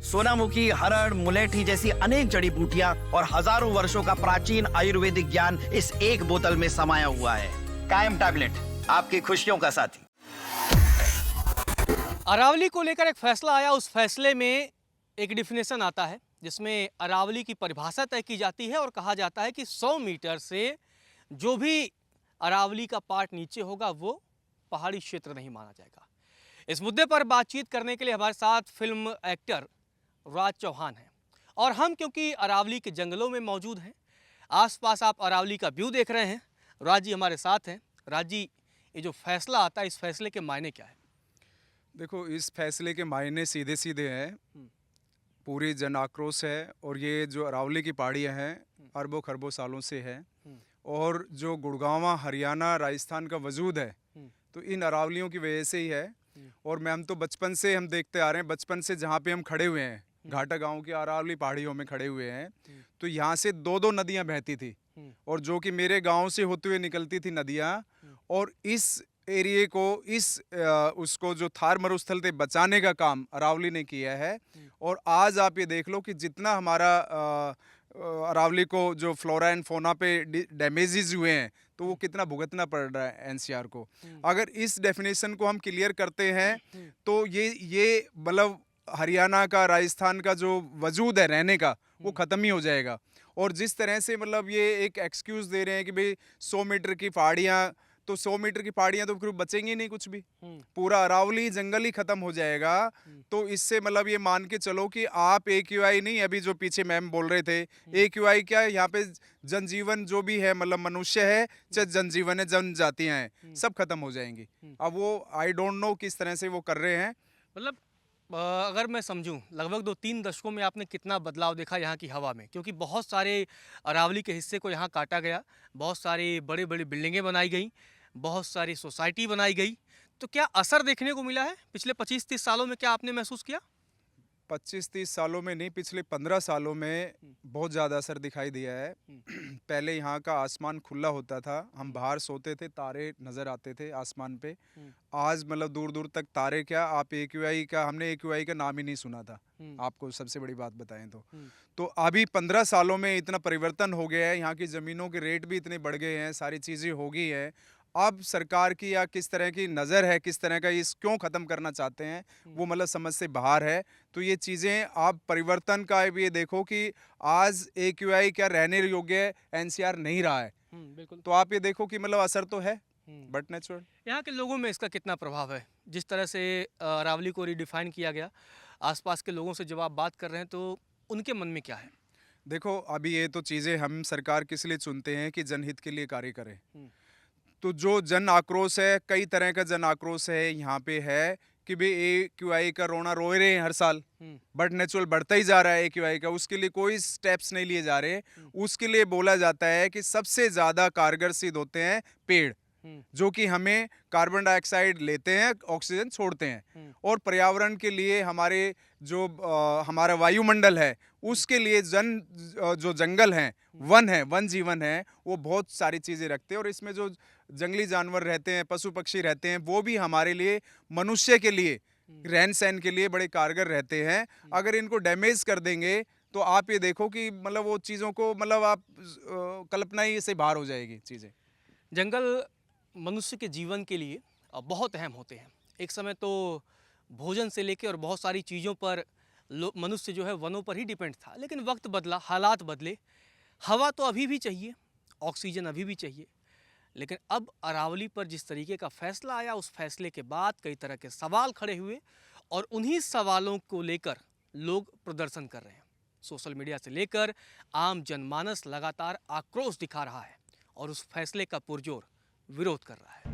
सोनामुखी, हरड़, मुलेठी जैसी अनेक जड़ी बूटियां और हजारों वर्षों का प्राचीन आयुर्वेदिक ज्ञान इस एक बोतल में समाया हुआ है। कायम टैबलेट, आपकी खुशियों का साथी। अरावली को लेकर एक फैसला आया। उस फैसले में एक डिफिनेशन आता है जिसमें अरावली की परिभाषा तय की जाती है और कहा जाता है कि 100 मीटर से जो भी अरावली का पार्ट नीचे होगा वो पहाड़ी क्षेत्र नहीं माना जाएगा। इस मुद्दे पर बातचीत करने के लिए हमारे साथ फिल्म एक्टर राज चौहान हैं और हम क्योंकि अरावली के जंगलों में मौजूद हैं, आसपास आप अरावली का व्यू देख रहे हैं। राज जी हमारे साथ हैं। राज जी, ये जो फैसला आता है, इस फैसले के मायने क्या है? देखो, इस फैसले के मायने सीधे सीधे हैं। पूरी जन आक्रोश है और ये जो अरावली की पहाड़ियाँ हैं अरबों खरबों सालों से है और जो गुड़गांवा, हरियाणा, राजस्थान का वजूद है तो इन अरावलियों की वजह से ही है। और हम तो बचपन से हम देखते आ रहे हैं, बचपन से जहाँ पे हम खड़े हुए हैं घाटा गांव की अरावली पहाड़ियों में खड़े हुए हैं, तो यहाँ से दो दो नदियाँ बहती थी और जो कि मेरे गांव से होते हुए निकलती थी नदियाँ, और इस एरिए को उसको जो थार मरुस्थल थे बचाने का काम अरावली ने किया है। और आज आप ये देख लो कि जितना हमारा अरावली को जो फ्लोरा एंड फोना पे डैमेजेस हुए हैं तो वो कितना भुगतना पड़ रहा है एनसीआर को। अगर इस डेफिनेशन को हम क्लियर करते हैं तो ये मतलब हरियाणा का, राजस्थान का जो वजूद है रहने का वो ख़त्म ही हो जाएगा। और जिस तरह से मतलब ये एक एक्सक्यूज़ दे रहे हैं कि भाई 100 मीटर की पहाड़ियाँ, तो 100 मीटर की पहाड़ियाँ तो फिर बचेंगी नहीं कुछ भी, पूरा अरावली जंगल ही खत्म हो जाएगा। तो इससे मतलब ये मान के चलो कि आप AQI नहीं, अभी जो पीछे मैम बोल रहे थे AQI क्या है, यहाँ पे जनजीवन जो भी है, मतलब मनुष्य है चाहे जनजीवन है, जनजातियाँ हैं, सब खत्म हो जाएंगी। अब वो आई डोंट नो किस तरह से वो कर रहे हैं। मतलब अगर मैं समझूं, लगभग 2-3 दशकों में आपने कितना बदलाव देखा यहाँ की हवा में? क्योंकि बहुत सारे अरावली के हिस्से को यहाँ काटा गया, बहुत सारी बड़ी बड़ी बिल्डिंगें बनाई गई, बहुत सारी सोसाइटी बनाई गई। तो क्या असर देखने को मिला है पिछले 25-30 सालों में? क्या आपने महसूस किया? 25-30 सालों में नहीं, पिछले 15 सालों में बहुत ज़्यादा असर दिखाई दिया है। पहले यहाँ का आसमान खुला होता था, हम बाहर सोते थे, तारे नज़र आते थे आसमान पे। आज मतलब दूर दूर तक तारे क्या, आप AQI का, हमने AQI का नाम ही नहीं सुना था, आपको सबसे बड़ी बात बताएं तो अभी 15 सालों में इतना परिवर्तन हो गया है। यहाँ की ज़मीनों के रेट भी इतने बढ़ गए हैं, सारी चीज़ें हो गई हैं। अब सरकार की या किस तरह की नज़र है, किस तरह का इस क्यों ख़त्म करना चाहते हैं, वो मतलब समझ से बाहर है। तो ये चीज़ें आप परिवर्तन का भी ये देखो कि आज AQI क्या रहने योग्य NCR नहीं रहा है। बिल्कुल। तो आप ये देखो कि मतलब असर तो है, बट नेचुरल। यहाँ के लोगों में इसका कितना प्रभाव है? जिस तरह से अरावली को रिडिफाइन किया गया, आसपास के लोगों से जब आप बात कर रहे हैं तो उनके मन में क्या है? देखो, अभी ये तो चीज़ें हम सरकार किस लिए चुनते हैं कि जनहित के लिए कार्य करें। तो जो जन आक्रोश है, कई तरह का जन आक्रोश है यहाँ पे है कि भाई AQI का रोना रो रहे हैं हर साल, बट नेचुरल बढ़ता ही जा रहा है AQI का, उसके लिए कोई स्टेप्स नहीं लिए जा रहे। उसके लिए बोला जाता है कि सबसे ज़्यादा कारगर सिद्ध होते हैं पेड़, जो कि हमें कार्बन डाइऑक्साइड लेते हैं, ऑक्सीजन छोड़ते हैं। और पर्यावरण के लिए हमारे जो हमारा वायुमंडल है उसके लिए जो जंगल हैं, वन है, वन जीवन है, वो बहुत सारी चीज़ें रखते हैं। और इसमें जो जंगली जानवर रहते हैं, पशु पक्षी रहते हैं, वो भी हमारे लिए, मनुष्य के लिए, रहन सहन के लिए बड़े कारगर रहते हैं। अगर इनको डैमेज कर देंगे तो आप ये देखो कि मतलब वो चीज़ों को, मतलब आप कल्पना ही से बाहर हो जाएगी चीज़ें। जंगल मनुष्य के जीवन के लिए बहुत अहम होते हैं। एक समय तो भोजन से लेकर और बहुत सारी चीज़ों पर मनुष्य जो है वनों पर ही डिपेंड था, लेकिन वक्त बदला, हालात बदले। हवा तो अभी भी चाहिए, ऑक्सीजन अभी भी चाहिए, लेकिन अब अरावली पर जिस तरीके का फैसला आया, उस फैसले के बाद कई तरह के सवाल खड़े हुए और उन्हीं सवालों को लेकर लोग प्रदर्शन कर रहे हैं। सोशल मीडिया से लेकर आम जनमानस लगातार आक्रोश दिखा रहा है और उस फैसले का पुरजोर विरोध कर रहा है।